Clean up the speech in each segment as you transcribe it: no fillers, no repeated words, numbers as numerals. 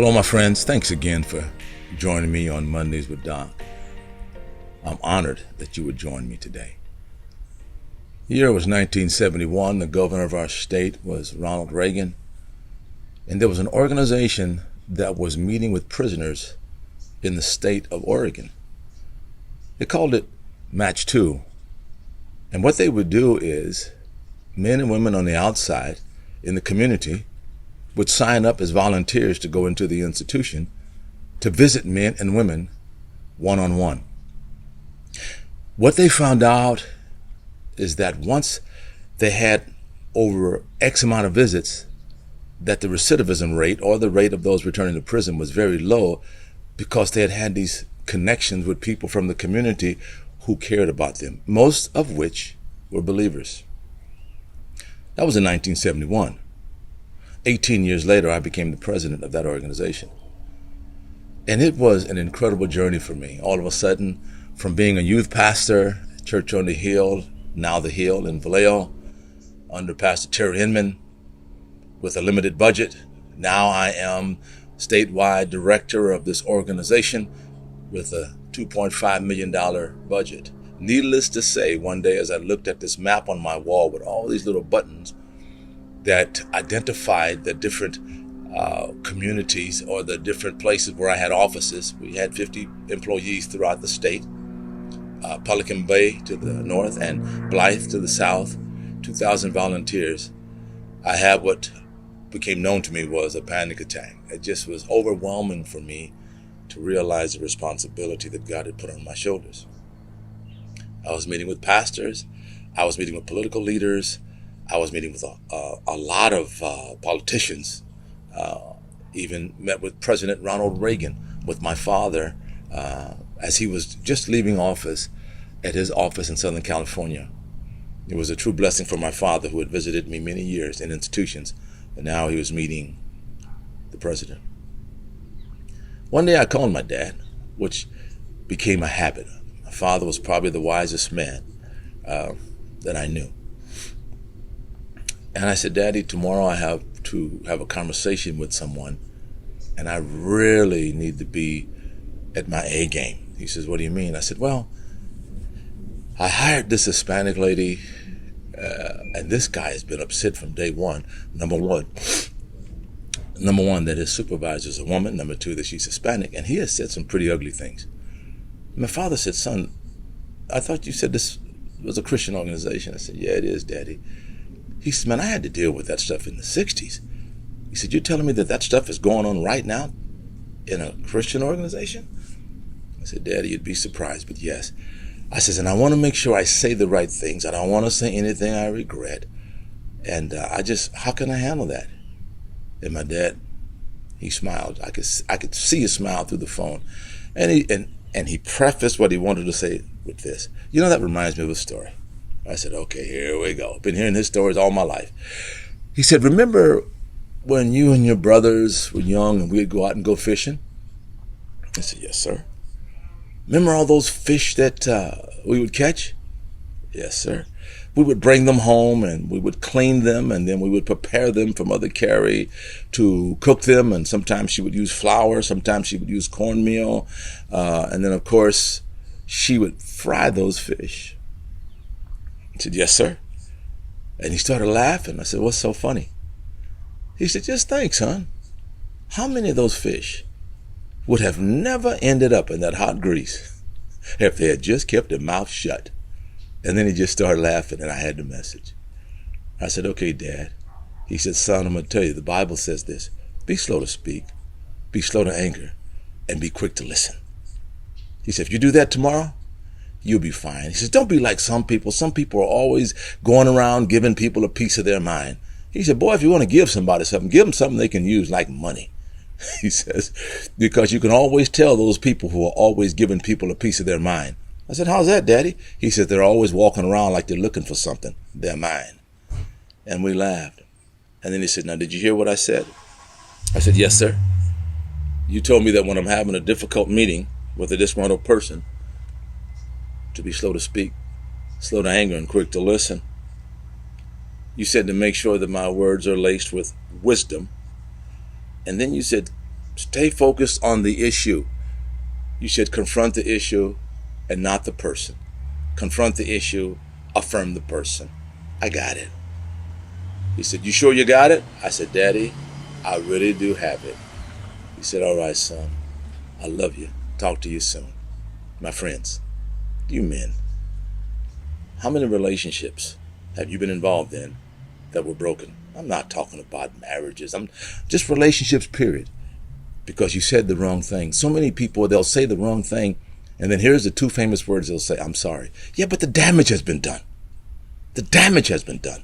Hello, my friends. Thanks again for joining me on Mondays with Doc. I'm honored that you would join me today. The year was 1971. The governor of our state was Ronald Reagan. And there was an organization that was meeting with prisoners in the state of Oregon. They called it Match 2. And what they would do is men and women on the outside in the community would sign up as volunteers to go into the institution to visit men and women one-on-one. What they found out is that once they had over X amount of visits, that the recidivism rate or the rate of those returning to prison was very low because they had had these connections with people from the community who cared about them, most of which were believers. That was in 1971. 18 years later, I became the president of that organization. And it was an incredible journey for me. All of a sudden, from being a youth pastor, Church on the Hill, now the Hill in Vallejo, under Pastor Terry Inman, with a limited budget. Now I am statewide director of this organization with a $2.5 million budget. Needless to say, one day as I looked at this map on my wall with all these little buttons that identified the different communities or the different places where I had offices. We had 50 employees throughout the state, Pelican Bay to the north and Blythe to the south, 2,000 volunteers. I had what became known to me was a panic attack. It just was overwhelming for me to realize the responsibility that God had put on my shoulders. I was meeting with pastors. I was meeting with political leaders. I was meeting with a lot of politicians, even met with President Ronald Reagan, with my father, as he was just leaving office at his office in Southern California. It was a true blessing for my father, who had visited me many years in institutions, and now he was meeting the president. One day I called my dad, which became a habit. My father was probably the wisest man that I knew. And I said, Daddy, tomorrow I have to have a conversation with someone, and I really need to be at my A game. He says, what do you mean? I said, well, I hired this Hispanic lady, and this guy has been upset from day one. Number one, that his supervisor is a woman. Number two, that she's Hispanic, and he has said some pretty ugly things. My father said, son, I thought you said this was a Christian organization. I said, yeah, it is, Daddy. He said, man, I had to deal with that stuff in the 60s. He said, you're telling me that stuff is going on right now in a Christian organization? I said, Daddy, you'd be surprised, but yes. I said, and I want to make sure I say the right things. I don't want to say anything I regret. And how can I handle that? And my dad, he smiled. I could see his smile through the phone. And he prefaced what he wanted to say with this. You know, that reminds me of a story. I said, okay, here we go. Been hearing his stories all my life. He said, remember when you and your brothers were young and we'd go out and go fishing? I said, yes, sir. Remember all those fish that we would catch? Yes, sir. We would bring them home and we would clean them, and then we would prepare them for Mother Carrie to cook them. And sometimes she would use flour, sometimes she would use cornmeal. And then, of course, she would fry those fish. I said, yes, sir. And he started laughing. I said, what's so funny? He said, just think, son. How many of those fish would have never ended up in that hot grease if they had just kept their mouth shut? And then he just started laughing, and I had the message. I said, okay, Dad. He said, son, I'm going to tell you, the Bible says this. Be slow to speak, be slow to anger, and be quick to listen. He said, if you do that tomorrow, you'll be fine. He says, don't be like some people. Some people are always going around giving people a piece of their mind. He said, boy, if you want to give somebody something, give them something they can use like money. He says, because you can always tell those people who are always giving people a piece of their mind. I said, how's that, Daddy? He said, they're always walking around like they're looking for something, their mind. And we laughed. And then he said, now, did you hear what I said? I said, yes, sir. You told me that when I'm having a difficult meeting with a disgruntled person, to be slow to speak, slow to anger, and quick to listen. You said to make sure that my words are laced with wisdom. And then you said, Stay focused on the issue. You should confront the issue and not the person. Confront the issue, affirm the person. I got it. He said, you sure you got it? I said, Daddy, I really do have it. He said, all right, son. I love you. Talk to you soon. My friends, you men, how many relationships have you been involved in that were broken? I'm not talking about marriages. I'm just relationships, period. Because you said the wrong thing. So many people, they'll say the wrong thing, and then here's the two famous words they'll say, I'm sorry. Yeah, but the damage has been done. The damage has been done.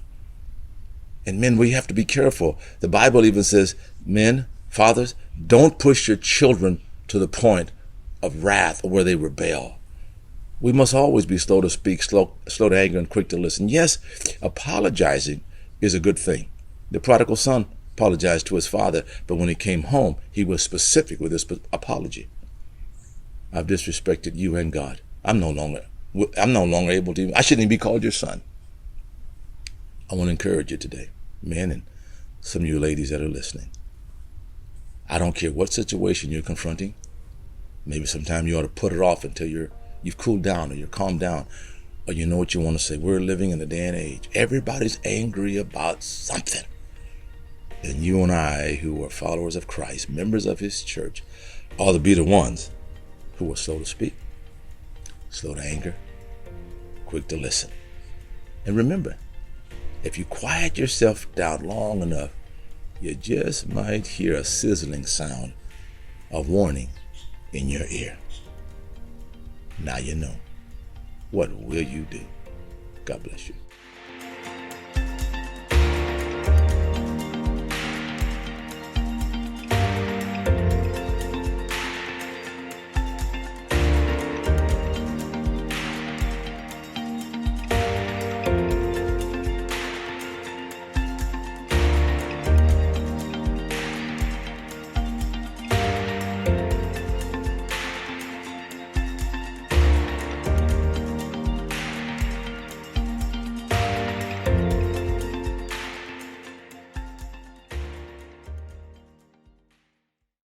And men, we have to be careful. The Bible even says, men, fathers, don't push your children to the point of wrath or where they rebel. We must always be slow to speak, slow to anger, and quick to listen. Yes, apologizing is a good thing. The prodigal son apologized to his father, but when he came home, he was specific with his apology. I've disrespected you and God. I'm no longer able to, I shouldn't even be called your son. I want to encourage you today, men, and some of you ladies that are listening. I don't care what situation you're confronting. Maybe sometime you ought to put it off until you've cooled down or you're calmed down, or you know what you want to say. We're living in a day and age. Everybody's angry about something. And you and I, who are followers of Christ, members of his church, ought to be the ones who are slow to speak, slow to anger, quick to listen. And remember, if you quiet yourself down long enough, you just might hear a sizzling sound of warning in your ear. Now you know. What will you do? God bless you.